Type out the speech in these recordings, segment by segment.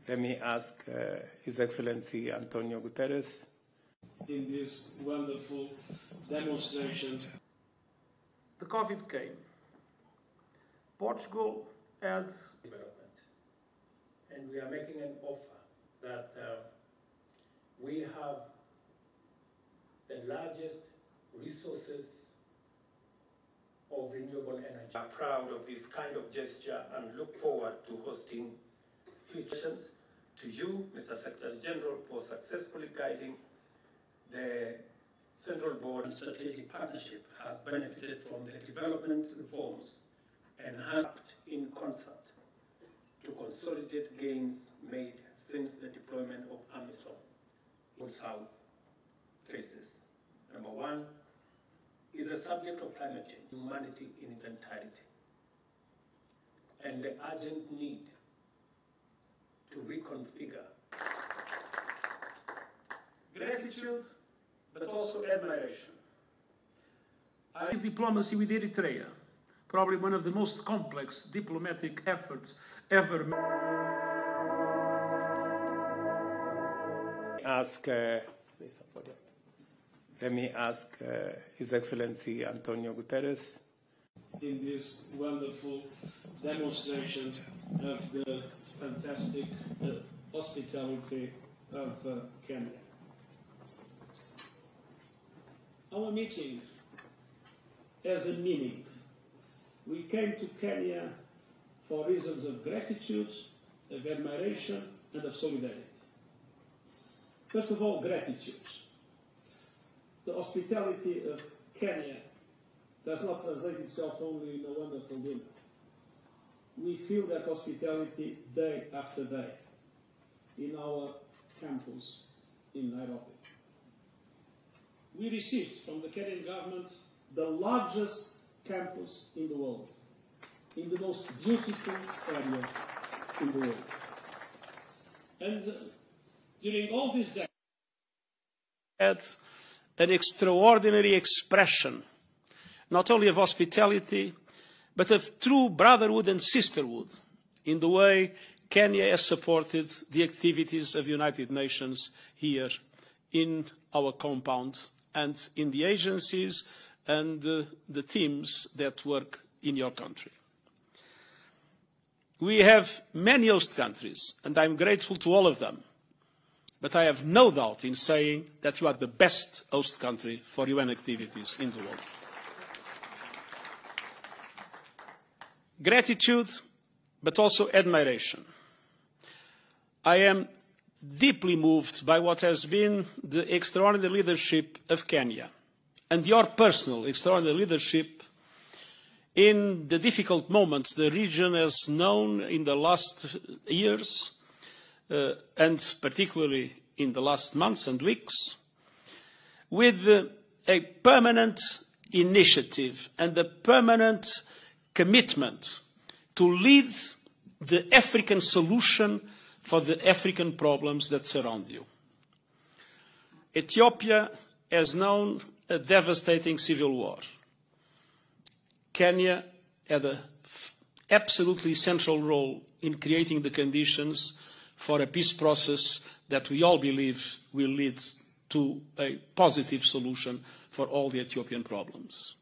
Let me ask His Excellency Antonio Guterres. In this wonderful demonstration. The COVID came. Portugal had development. And we are making an offer that we have the largest resources of renewable energy. We are proud of this kind of gesture and look forward to hosting future sessions. To you, Mr. Secretary General, for successfully guiding the Central Board and Strategic Partnership has benefited from the development reforms and helped in concert to consolidate gains made since the deployment of AMISOM in South phases. Number one is the subject of climate change, humanity in its entirety, and the urgent need to reconfigure gratitude, but also admiration. Diplomacy with Eritrea, probably one of the most complex diplomatic efforts ever made. Let me ask His Excellency Antonio Guterres. In this wonderful demonstration of the fantastic hospitality of Kenya. Our meeting has a meaning. We came to Kenya for reasons of gratitude, of admiration, and of solidarity. First of all, gratitude. The hospitality of Kenya does not translate itself only in a wonderful dinner. We feel that hospitality day after day in our campus in Nairobi. We received from the Kenyan government the largest campus in the world, in the most beautiful area in the world. And during all these days, had an extraordinary expression, not only of hospitality, but of true brotherhood and sisterhood in the way Kenya has supported the activities of the United Nations here in our compound and in the agencies and the teams that work in your country. We have many host countries, and I'm grateful to all of them, but I have no doubt in saying that you are the best host country for UN activities in the world. Gratitude, but also admiration. I am deeply moved by what has been the extraordinary leadership of Kenya and your personal extraordinary leadership in the difficult moments the region has known in the last years, and particularly in the last months and weeks, with a permanent initiative and a permanent commitment to lead the African solution for the African problems that surround you. Ethiopia has known a devastating civil war. Kenya had an absolutely central role in creating the conditions for a peace process that we all believe will lead to a positive solution for all the Ethiopian problems.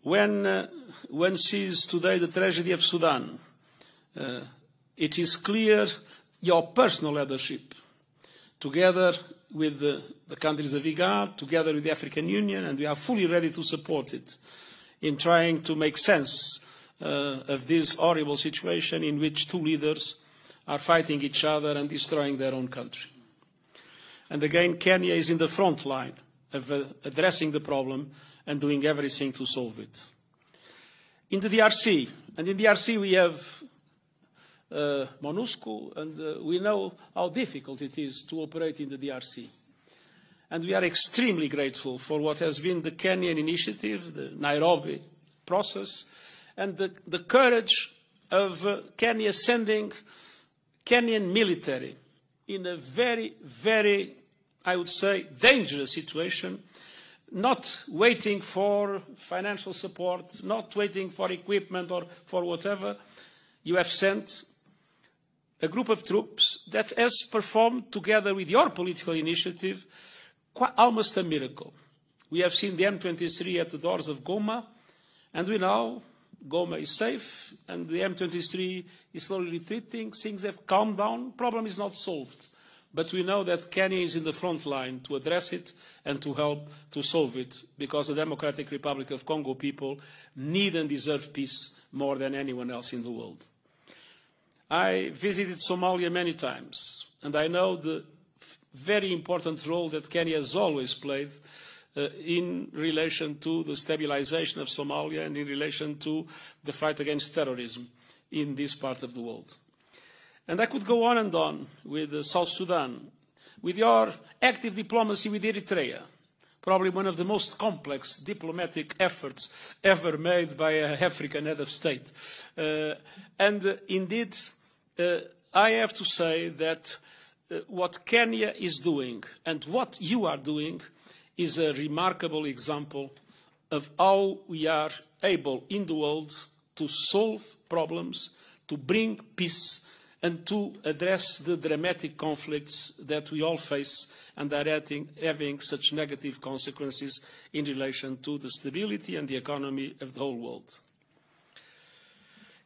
When one sees today the tragedy of Sudan, it is clear your personal leadership, together with the countries of IGAD, together with the African Union, and we are fully ready to support it in trying to make sense of this horrible situation in which two leaders are fighting each other and destroying their own country. And again, Kenya is in the front line of addressing the problem and doing everything to solve it. In the DRC, and in the DRC we have MONUSCO, and we know how difficult it is to operate in the DRC. And we are extremely grateful for what has been the Kenyan initiative, the Nairobi process, and the courage of Kenya sending Kenyan military in a very, very, I would say, dangerous situation, not waiting for financial support, not waiting for equipment or for whatever. You have sent a group of troops that has performed, together with your political initiative, almost a miracle. We have seen the M23 at the doors of Goma, and we know Goma is safe, and the M23 is slowly retreating. Things have calmed down. Problem is not solved. But we know that Kenya is in the front line to address it and to help to solve it, because the Democratic Republic of Congo people need and deserve peace more than anyone else in the world. I visited Somalia many times, and I know the very important role that Kenya has always played in relation to the stabilization of Somalia and in relation to the fight against terrorism in this part of the world. And I could go on and on with South Sudan, with your active diplomacy with Eritrea, probably one of the most complex diplomatic efforts ever made by an African head of state. And indeed, I have to say that what Kenya is doing and what you are doing is a remarkable example of how we are able in the world to solve problems, to bring peace, and to address the dramatic conflicts that we all face and are having such negative consequences in relation to the stability and the economy of the whole world.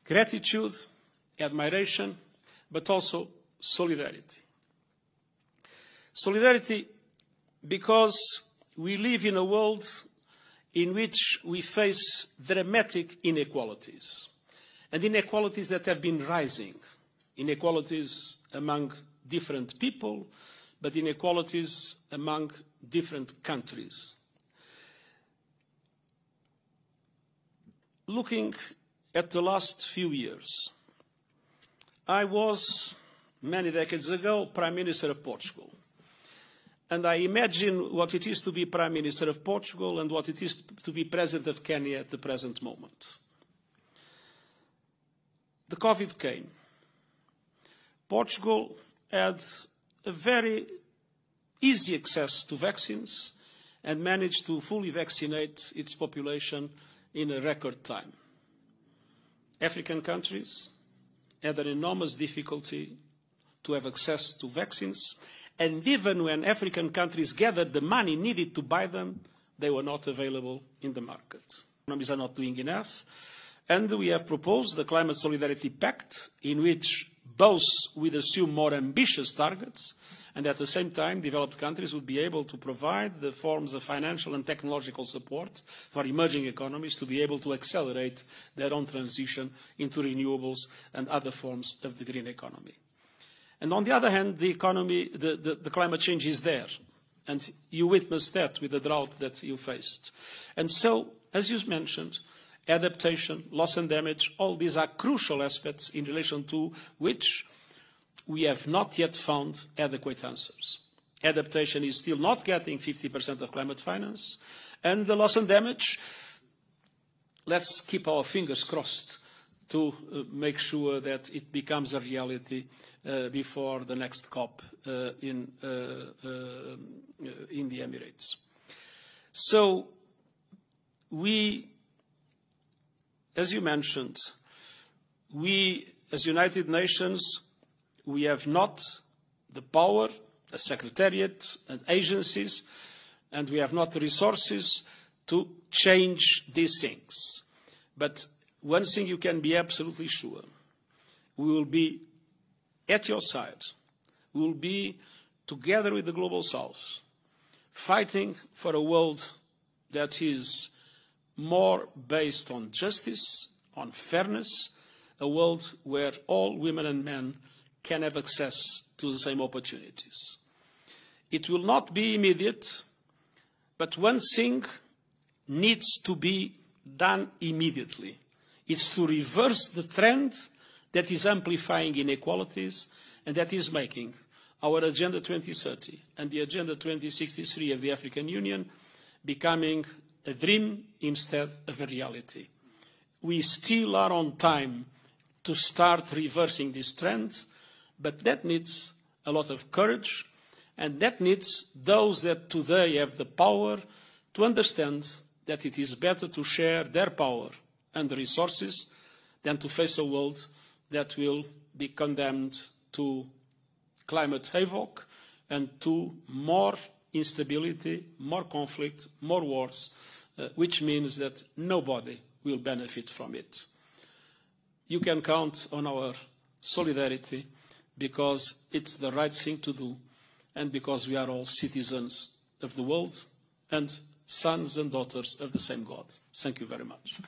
Gratitude, admiration, but also solidarity. Solidarity because we live in a world in which we face dramatic inequalities, and inequalities that have been rising. Inequalities among different people, but inequalities among different countries. Looking at the last few years, I was, many decades ago, Prime Minister of Portugal. And I imagine what it is to be Prime Minister of Portugal and what it is to be President of Kenya at the present moment. The COVID came. Portugal had a very easy access to vaccines and managed to fully vaccinate its population in a record time. African countries had an enormous difficulty to have access to vaccines, and even when African countries gathered the money needed to buy them, they were not available in the market. Economies are not doing enough, and we have proposed the Climate Solidarity Pact, in which both would assume more ambitious targets, and at the same time developed countries would be able to provide the forms of financial and technological support for emerging economies to be able to accelerate their own transition into renewables and other forms of the green economy. And on the other hand, the climate change is there, and you witnessed that with the drought that you faced. And so, as you mentioned, adaptation, loss and damage, all these are crucial aspects in relation to which we have not yet found adequate answers. Adaptation is still not getting 50% of climate finance, and the loss and damage, let's keep our fingers crossed to make sure that it becomes a reality before the next COP in the Emirates. So we, as you mentioned, we, as United Nations, we have not the power, a secretariat and agencies, and we have not the resources to change these things. But one thing you can be absolutely sure, we will be at your side. We will be together with the Global South, fighting for a world that is more based on justice, on fairness, a world where all women and men can have access to the same opportunities. It will not be immediate, but one thing needs to be done immediately. It's to reverse the trend that is amplifying inequalities and that is making our Agenda 2030 and the Agenda 2063 of the African Union becoming a dream instead of a reality. We still are on time to start reversing this trend, but that needs a lot of courage, and that needs those that today have the power to understand that it is better to share their power and the resources than to face a world that will be condemned to climate havoc and to more instability, more conflict, more wars, which means that nobody will benefit from it. You can count on our solidarity because it's the right thing to do and because we are all citizens of the world and sons and daughters of the same God. Thank you very much.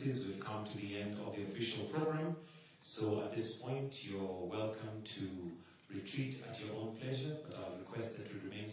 We've come to the end of the official program. So at this point, you're welcome to retreat at your own pleasure, but I'll request that you remain